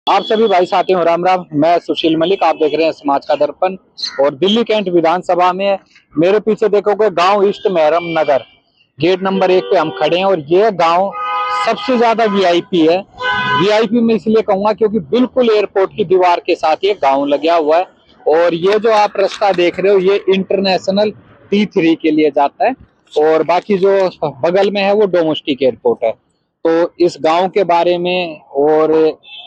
आप सभी भाई साथियों राम राम। मैं सुशील मलिक, आप देख रहे हैं समाज का दर्पण। और दिल्ली कैंट विधानसभा में मेरे पीछे देखोगे गांव ईस्ट मेहरम नगर, गेट नंबर 1 पे हम खड़े हैं। और ये गांव सबसे ज्यादा वीआईपी है। वीआईपी में इसलिए कहूंगा क्योंकि बिल्कुल एयरपोर्ट की दीवार के साथ ये गांव लगा हुआ है। और ये जो आप रास्ता देख रहे हो ये इंटरनेशनल T3 के लिए जाता है, और बाकी जो बगल में है वो डोमेस्टिक एयरपोर्ट है। तो इस गांव के बारे में और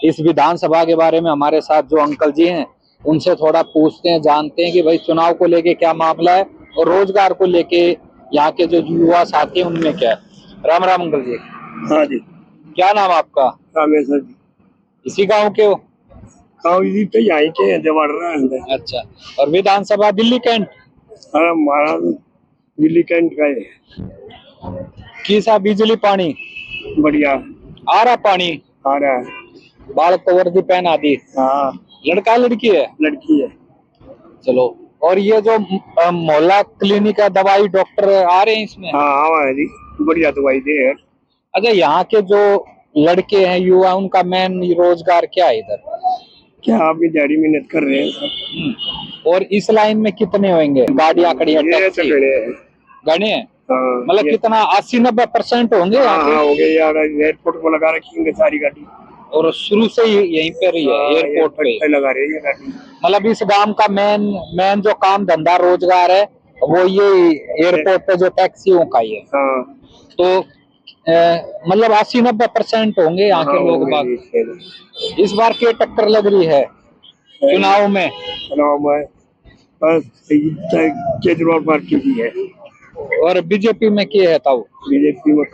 इस विधानसभा के बारे में हमारे साथ जो अंकल जी हैं उनसे थोड़ा पूछते हैं, जानते हैं कि भाई चुनाव को लेके क्या मामला है और रोजगार को लेके यहाँ के जो युवा साथी हैं उनमें क्या है। राम राम अंकल जी। हाँ जी। क्या नाम आपका? रामेश्वर जी। इसी गांव के हो? गाँव इसी पे यहीं के हैं, जवाहर है। अच्छा। और विधानसभा दिल्ली कैंट? हाँ, हमारा दिल्ली कैंट का है। किसा बिजली पानी बढ़िया आ रहा? पानी आ रहा है। बाल को वर्दी पहना दी? हाँ, लड़का लड़की है? लड़की है। चलो। और ये जो मोहल्ला क्लिनिक है, दवाई डॉक्टर आ रहे हैं इसमें? हाँ हाँ जी, बढ़िया दवाई दे है। अच्छा, यहाँ के जो लड़के हैं युवा, उनका मेन रोजगार क्या है इधर? क्या आप भी दिहाड़ी मेहनत कर रहे हैं? और इस लाइन में कितने होंगे? गाड़ियां खड़ी है, टैक्सी गणे हैं? हाँ, मतलब कितना 80-90% होंगे? हाँ हाँ हो गए यार, एयरपोर्ट को लगा रखी सारी गाड़ी। और शुरू से ही यहीं पे रही है एयरपोर्ट पे लगा रही है गाड़ी। मतलब इस गांव का मेन जो काम धंधा रोजगार है वो ये एयरपोर्ट पे जो टैक्सियों का ही है। हाँ। तो मतलब 80-90% होंगे यहाँ के लोग बाग। इस बार क्या टक्कर लग रही है चुनाव में? बस केजरीवाल पार्टी की है। और बीजेपी में क्या है? तब बीजेपी में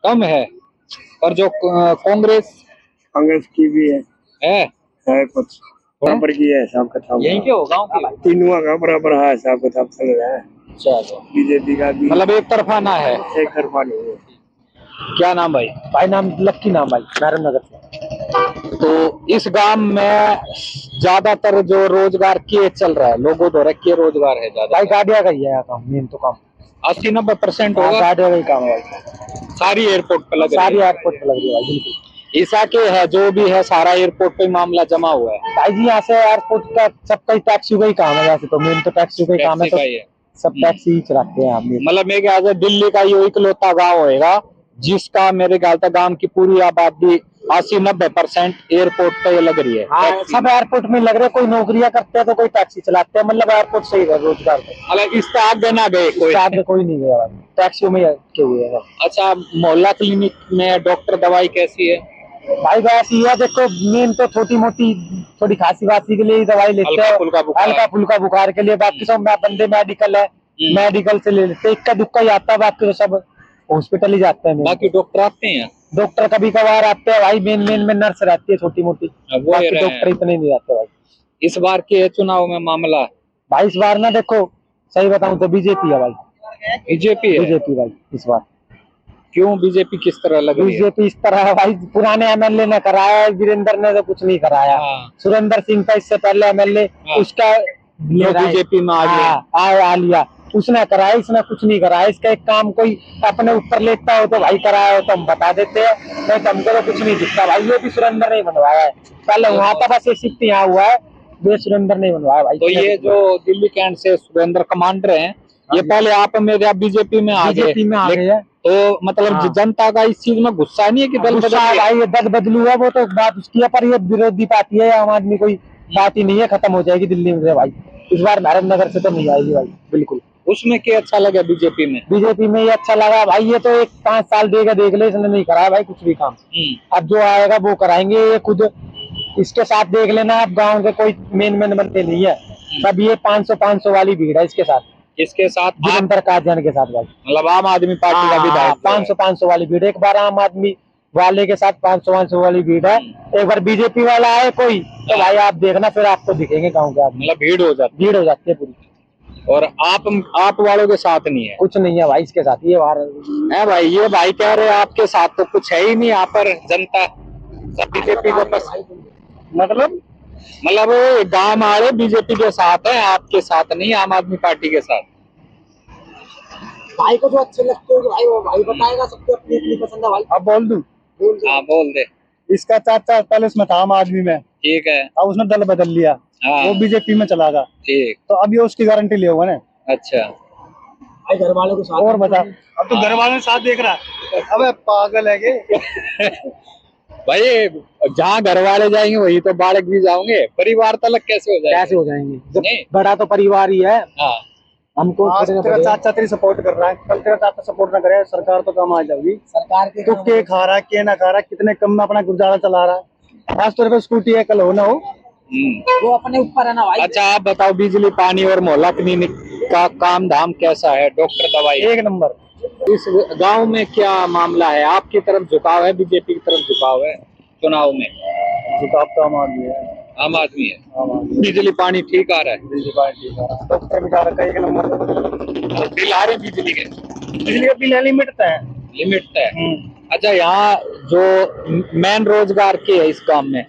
कम है। और जो कांग्रेस की भी है कुछ बराबर की है। हिसाब किताब यही के हो गाँव के? तीनों का बराबर है, हिसाब किताब चल रहा है। चलो, बीजेपी का भी मतलब एक तरफा ना है? एक तरफा नहीं है। क्या नाम भाई? भाई नाम लक्की नाम भाई, नारायण नगर से। तो इस गांव में ज्यादातर जो रोजगार के चल रहा है, लोगों द्वारा के रोजगार है ज्यादा? भाई गाड़िया का ही है काम, मेन तो काम 80-90% होगा। गाड़िया का ही काम है भाई। सारी एयरपोर्ट पे लग रही है? सारी एयरपोर्ट पे लग रही है भाई, बिल्कुल। ऐसा के है जो भी है सारा एयरपोर्ट पे मामला जमा हुआ है भाई जी यहाँ से एयरपोर्ट का सबका ही टैक्सी का ही काम है। वैसे तो मेन तो टैक्सी का ही काम है, तो सब टैक्सी ही चलाते हैं आप। मतलब मेरे ख्याल से दिल्ली का ये इकलौता गाँव होएगा जिसका मेरे ख्याल से गांव की पूरी आबादी 80-90% एयरपोर्ट पे लग रही है। हाँ, सब एयरपोर्ट में लग रहे, कोई नौकरियां करते हैं तो कोई टैक्सी चलाते हैं। मतलब एयरपोर्ट से ही है रोजगार। मतलब इस आगे ना गए कोई नहीं गया भाई, टैक्सी में के हुए हैं। अच्छा, मोहल्ला क्लिनिक में डॉक्टर दवाई कैसी है भाई? वैसी है, देखो मेन तो छोटी मोटी थोड़ी खांसी वासी के लिए दवाई लेते हैं, हल्का फुल्का बुखार के लिए। बाकी सब बंदे मेडिकल है, मेडिकल से ले लेते हैं। इक्का दुक्का ही आता है, बाकी तो सब हॉस्पिटल ही जाते हैं। बाकी डॉक्टर आते हैं? डॉक्टर कभी कभार आते हैं भाई, मेन में नर्स रहती है छोटी मोटी, बाकी डॉक्टर इतने नहीं आते भाई। इस बार के चुनाव में मामला भाई, इस बार ना देखो सही बताऊं तो बीजेपी है भाई। बीजेपी भाई इस बार। क्यों बीजेपी किस तरह लग रही है? बीजेपी इस तरह है भाई, पुराने एमएलए ने कराया है, वीरेंद्र ने तो कुछ नहीं कराया। सुरेंद्र सिंह था इससे पहले एमएलए, उसका बीजेपी में आ लिया, उसने कराया, इसने कुछ नहीं कराया। इसका एक काम कोई अपने ऊपर लेता हो तो भाई कराया हो तो हम बता देते हैं, नहीं तो हमको तो कुछ नहीं दिखता भाई। ये भी सुरेंद्र नहीं बनवाया है, पहले वहां था बस, ये शिफ्ट यहाँ हुआ है, ये सुरेंद्र नहीं बनवाया भाई। तो ये जो दिल्ली कैंट से सुरेंद्र कमांडर हैं, ये पहले आप मेरे बीजेपी में आ गए, तो मतलब जनता का इस चीज में गुस्सा नहीं है कि दल बदल भाई? ये दल बदलू है वो तो बात उसकी है, पर ये विरोधी पार्टी है, आम आदमी कोई पार्टी नहीं है, खत्म हो जाएगी दिल्ली में भाई। इस बार नारायण नगर से तो नहीं आएगी भाई, बिल्कुल। उसमें क्या अच्छा लगा बीजेपी में? बीजेपी में ये अच्छा लगा भाई, ये तो एक 5 साल देगा, देख ले, इसने नहीं कराया भाई कुछ भी काम। अब जो आएगा वो कराएंगे, ये खुद इसके साथ देख लेना आप, गाँव के कोई मेन बंदे नहीं है, सब ये 500 वाली भीड़ है इसके साथ। इसके साथ वीरेंद्र कादियान के साथ भाई, मतलब आम आदमी पार्टी का विधायक 500 वाली भीड़। एक बार आम आदमी वाले के साथ 500 वाली भीड़ है, एक बार बीजेपी वाला आए कोई तो भाई आप देखना, फिर आपको दिखेंगे गाँव के आदमी। मतलब भीड़ हो जाती है पूरी। और आप वालों के साथ नहीं है? कुछ नहीं है भाई इसके साथ, ये बाहर है भाई। ये भाई कह रहे आपके साथ तो कुछ है ही नहीं, यहाँ पर जनता सब बीजेपी को मतलब गांव वाले बीजेपी के साथ है, आपके साथ नहीं, आम आदमी पार्टी के साथ। भाई को जो अच्छे लगते हो भाई वो भाई बताएगा, सबकी अपनी अपनी पसंद है भाई। अब बोल दूं? हाँ बोल दे। इसका चाचा पहले उसमें था आम आदमी में, ठीक है। अब उसने दल बदल लिया, हाँ वो बीजेपी में चला गया, ठीक। तो अब ये उसकी गारंटी ले होगा ना। अच्छा घर वालों को साथ और बता, अब तो घर वालों ने साथ देख रहा है। अबे पागल है के भाई, जहाँ घर वाले जाएंगे वही तो बालक भी जाओगे, परिवार तलक कैसे हो जाएंगे? कैसे हो जाएंगे जब नहीं। बड़ा तो परिवार ही है। हाँ हमको आज तेरा चाचा तेरी सपोर्ट कर रहा है, कल तेरा चाचा सपोर्ट ना करे, सरकार तो कम आ जाएगी। सरकार के तो के खा रहा है के ना खा रहा है, कितने कम में अपना गुजारा चला रहा है। आज तेरे पे स्कूटी है, कल हो ना हो, वो अपने ऊपर है ना भाई। अच्छा आप बताओ, बिजली पानी और मोहल्ला क्लिनिक का काम धाम कैसा है? डॉक्टर दवाई एक नंबर। इस गांव में क्या मामला है? आपकी तरफ झुकाव है, बीजेपी की तरफ झुकाव है? चुनाव में झुकाव तो आम आदमी है। आम आदमी है। बिजली पानी ठीक आ रहा है? बिजली पानी ठीक आ रहा है, डॉक्टर भी रखा है एक नंबर। बिल आ रहे हैं बिजली के? बिजली का बिल लिमिट है। लिमिट है। अच्छा, यहाँ जो मेन रोजगार के है इस गांव में?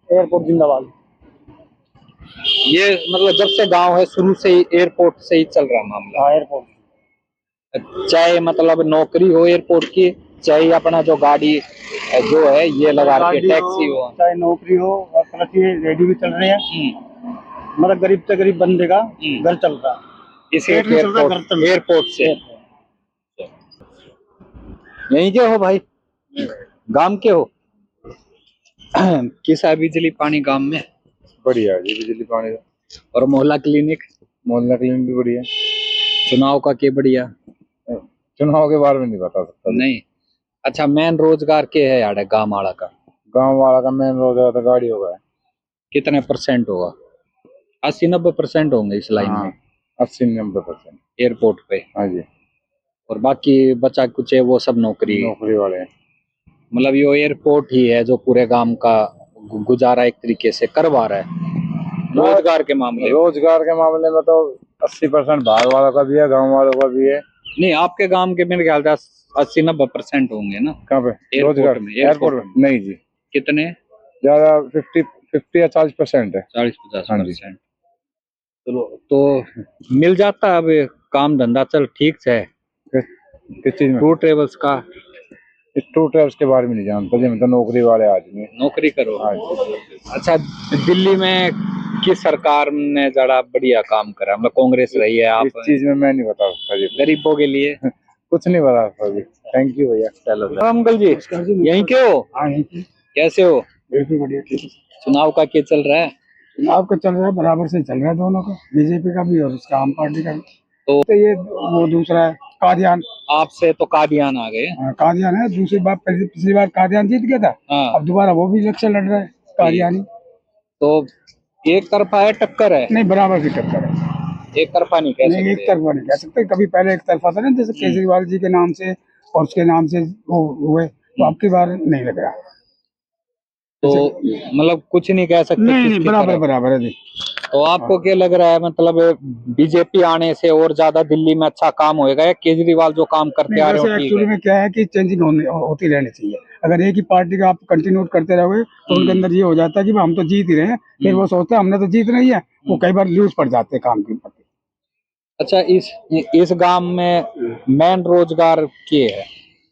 एयरपोर्ट जिंदाबाद। ये मतलब जब से गांव है शुरू से ही एयरपोर्ट से ही चल रहा मामला? हाँ एयरपोर्ट, चाहे मतलब नौकरी हो एयरपोर्ट की, चाहे अपना जो गाड़ी जो है ये लगा के टैक्सी हो, चाहे नौकरी हो, और प्लस ये रेडी भी चल रहे हैं। मतलब गरीब से गरीब बंदे का घर चल रहा है इस एयरपोर्ट से। यहीं के हो भाई? गांव के हो? कैसा है बिजली पानी गांव में? बढ़िया है जी बिजली पानी का। और मोहल्ला क्लिनिक? मोहल्ला क्लिनिक भी बढ़िया। चुनाव का क्या बढ़िया? चुनाव के बारे में नहीं बता सकता नहीं। अच्छा, मेन रोजगार के है यार गांव वाला का? गांव वाला का मेन रोजगार तो गाड़ी होगा। कितने % होगा? 80-90% होंगे इस लाइन में। 80-90% एयरपोर्ट पे। हाँ जी। और बाकी बचा कुछ है वो सब नौकरी वाले हैं। मतलब ये एयरपोर्ट ही है जो पूरे गांव का गुजारा एक तरीके से करवा रहा है। रोजगार के मामले में तो 80% बाहर वालों का भी है, गांव वालों का भी है। नहीं, आपके गांव के मेरे ख्याल से 80-90% होंगे ना? कहाँ पे? रोजगार में? एयरपोर्ट में नहीं जी। कितने? ज्यादा 50 या 40% है। 40-50%। चलो तो मिल जाता है। अब काम धंधा चल ठीक से? किस चीज में? टूर ट्रेवल्स का? टूर ट्रेवल्स के बारे में नहीं जानता जी, मैं तो नौकरी वाले आदमी। नौकरी करो? हाँ जी। अच्छा, दिल्ली में किस सरकार ने जरा बढ़िया काम करा? मतलब कांग्रेस रही है। आप इस चीज में मैं नहीं बता सकता जी, गरीबों के लिए कुछ नहीं बता सकता जी। थैंक यू भैया। चलो अंकल जी, यहीं के हो? कैसे हो? बिल्कुल बढ़िया, ठीक है। चुनाव का क्या चल रहा है? चुनाव का चल रहा है, बराबर से चल रहा है दोनों का, बीजेपी का भी और उसका आम पार्टी का भी। तो ये वो दूसरा है कादियान। आपसे तो कादियान आ गए। कादियान है, दूसरी बार पिछली बार कादियान जीत गया था। अब दोबारा वो भी इलेक्शन लड़ रहा है कादियानी। तो एक तरफा है, टक्कर है? नहीं, बराबर की टक्कर है। एक तरफा नहीं कह सकते? एक तरफा नहीं कह सकते। कभी पहले एक तरफा था ना, जैसे केजरीवाल जी के नाम से और उसके नाम से वो हुए, तो अब की बार नहीं लग रहा। तो मतलब कुछ नहीं कह सकते? नहीं, बराबर है जी। तो आपको क्या लग रहा है, मतलब बीजेपी आने से और ज्यादा दिल्ली में अच्छा काम होएगा या केजरीवाल जो काम करते आ रहे हैं? एक्चुअली में क्या है कि चेंजिंग होती रहनी चाहिए। अगर एक ही पार्टी का आप कंटिन्यू करते रहोगे तो उनके अंदर ये हो जाता है कि हम तो जीत ही रहे हैं, फिर वो सोचते हैं हमने तो जीत नहीं है, वो कई बार लूज पड़ जाते हैं काम के प्रति। अच्छा, इस गांव में मेन रोजगार क्या है?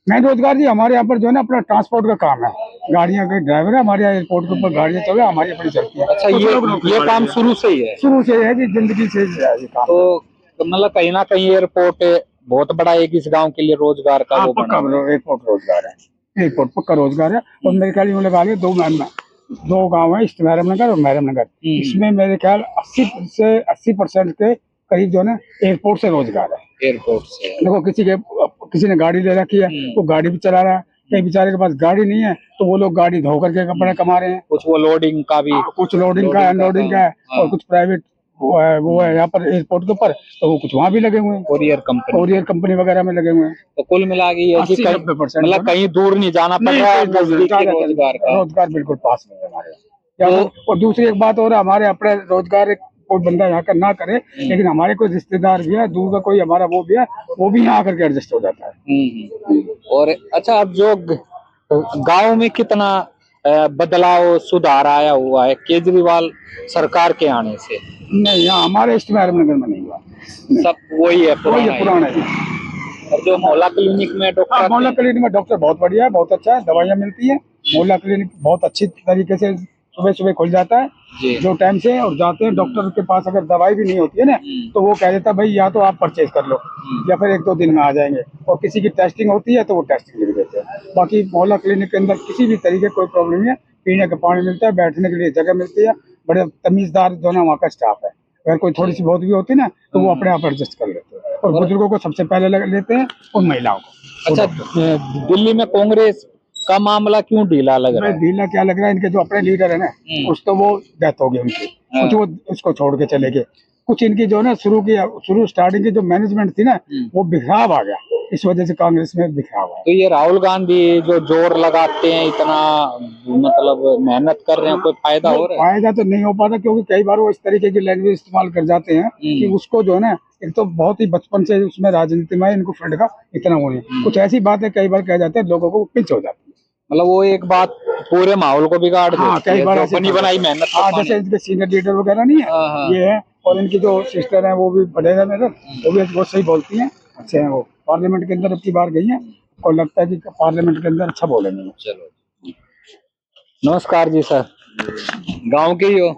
मेन रोजगार जी हमारे यहाँ पर जो है ना, अपना ट्रांसपोर्ट का काम है। गाड़ियाँ के ड्राइवर है हमारे यहाँ, एयरपोर्ट के ऊपर गाड़ियाँ चल रही हमारी अपनी चलती है। अच्छा, ये काम शुरू से ही है? शुरू से है जी, जिंदगी से ये काम। तो मतलब कहीं ना कहीं एयरपोर्ट बहुत बड़ा एक इस गांव के लिए रोजगार का वो बना। एयरपोर्ट रोजगार है, एयरपोर्ट पक्का रोजगार है। और मेरे ख्याल यूँ लगा लिया, दो गाँव है, ईस्ट महरम नगर और महरम नगर। इसमें मेरे ख्याल 80 से 80% के करीब जो है ना, एयरपोर्ट से रोजगार है। एयरपोर्ट से देखो, किसी ने गाड़ी ले रखी है, वो गाड़ी भी चला रहा है। कई बेचारे के पास गाड़ी नहीं है, तो वो लोग गाड़ी धो करके कपड़े कमा रहे हैं। कुछ वो लोडिंग का भी, कुछ लोडिंग का, अनलोडिंग का है, और कुछ प्राइवेट वो है यहाँ पर एयरपोर्ट के ऊपर, तो वो कुछ वहाँ भी लगे हुए हैं, कोरियर कंपनी वगैरह में लगे हुए हैं। तो कुल मिला के 80-90% मतलब कहीं दूर नहीं जाना पड़ रहा है, रोजगार बिल्कुल पास में हमारे। और दूसरी एक बात और, हमारे अपने रोजगार कोई बंदा यहाँ का ना करे, लेकिन हमारे कोई रिश्तेदार भी है, दूर का कोई हमारा वो भी है, वो भी यहाँ आकर के एडजस्ट हो जाता है। और अच्छा, अब जो गांव में कितना बदलाव सुधार आया हुआ है केजरीवाल सरकार के आने से? नहीं, यहाँ हमारे ईस्ट महरम नगर में नहीं हुआ, सब वही है, पुराना है। और जो मोहल्ला क्लिनिक में डॉक्टर? मोहल्ला क्लिनिक में डॉक्टर बहुत बढ़िया है, बहुत अच्छा है, दवाइयाँ मिलती है, मोहल्ला क्लिनिक बहुत अच्छी तरीके से सुबह सुबह खुल जाता है जी। जो टाइम से, और जाते हैं डॉक्टर के पास। अगर दवाई भी नहीं होती है ना तो वो कह देता है भाई या तो आप परचेज कर लो या फिर 1-2 दिन में आ जाएंगे, और किसी की टेस्टिंग होती है तो वो टेस्टिंग लिख देते हैं। बाकी मोहल्ला क्लिनिक के अंदर किसी भी तरीके कोई प्रॉब्लम नहीं है, पीने का पानी मिलता है, बैठने के लिए जगह मिलती है, बड़े तमीजदार जो है वहाँ का स्टाफ है। अगर कोई थोड़ी सी बहुत भी होती है ना तो वो अपने आप एडजस्ट कर लेते हैं, और बुजुर्गों को सबसे पहले लेते हैं और महिलाओं को। अच्छा, दिल्ली में कांग्रेस का मामला क्यों ढीला लग रहा है? ढीला क्या लग रहा है, इनके जो अपने लीडर है ना कुछ तो वो डेथ हो गई उनकी, कुछ वो उसको छोड़ के चले गए, कुछ इनकी जो है ना शुरू स्टार्टिंग की जो मैनेजमेंट थी ना वो बिखराव आ गया, इस वजह से कांग्रेस में बिखराव आया। तो ये राहुल गांधी जो जोर लगाते हैं, इतना मतलब मेहनत कर रहे हैं, कोई फायदा हो रहा है? फायदा तो नहीं हो पाता, क्योंकि कई बार वो इस तरीके की लैंग्वेज इस्तेमाल कर जाते हैं कि उसको जो है ना, एक तो बहुत ही बचपन से उसमें राजनीति में इनको फंड का इतना वो नहीं, कुछ ऐसी बातें कई बार कह जाते हैं, लोगों को पिंच हो जाती है। मतलब वो एक बात पूरे माहौल को बिगाड़ देती है, कई बार जो बनी बनाई मेहनत जैसे इनके सीनियर लीडर वगैरह नहीं है ये है, और इनकी जो सिस्टर है वो भी बड़े हैं मेरे, वो भी बहुत सही बोलती हैं, अच्छे हैं। वो पार्लियामेंट के अंदर अब की बार गई है और लगता है कि पार्लियामेंट के अंदर अच्छा बोलेंगे। चलो, नमस्कार जी सर, गांव के ही हो?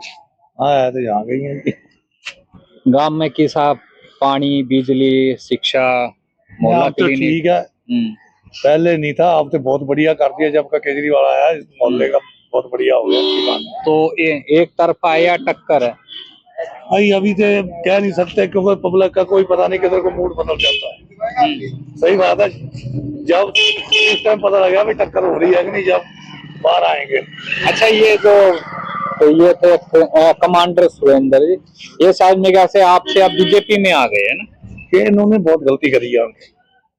हाँ तो यहाँ गई है। गांव में किसा पानी, बिजली, शिक्षा, मोहल्ला तो क्लिनिक? ठीक है, पहले नहीं था, अब तो बहुत बढ़िया कर दिया जब का केजरीवाल आया, इस मोहल्ले का बहुत बढ़िया हो गया। तो एक तरफा है या टक्कर है? भाई अभी तो कह नहीं सकते, क्योंकि पब्लिक का कोई पता नहीं किधर को मूड बदल जाता है। सही बात है, जब इस टाइम पता लगा भाई टक्कर हो रही है कि नहीं, जब बाहर आएंगे। अच्छा, ये जो तो ये थे कमांडर सुरेंद्र जी, ये शायद मेरे ख्याल से आपसे अब बीजेपी में आ गए है ना? कि इन्होंने बहुत गलती करी है,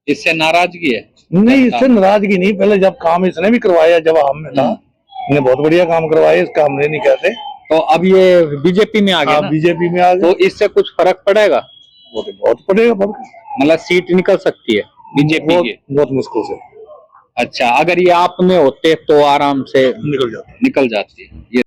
इससे नाराजगी है? नहीं, इससे नाराजगी नहीं, पहले जब काम इसने भी करवाया जब हम में था, इन्हें बहुत बढ़िया काम करवाया, इसका हमने नहीं कहते। तो अब ये बीजेपी में आ गए ना? बीजेपी में आ गए, तो इससे कुछ फर्क पड़ेगा? वो तो बहुत पड़ेगा, मतलब सीट निकल सकती है बीजेपी की? बहुत मुश्किल से। अच्छा, अगर ये आप में होते तो आराम से निकल जाता। निकल जाती है ये।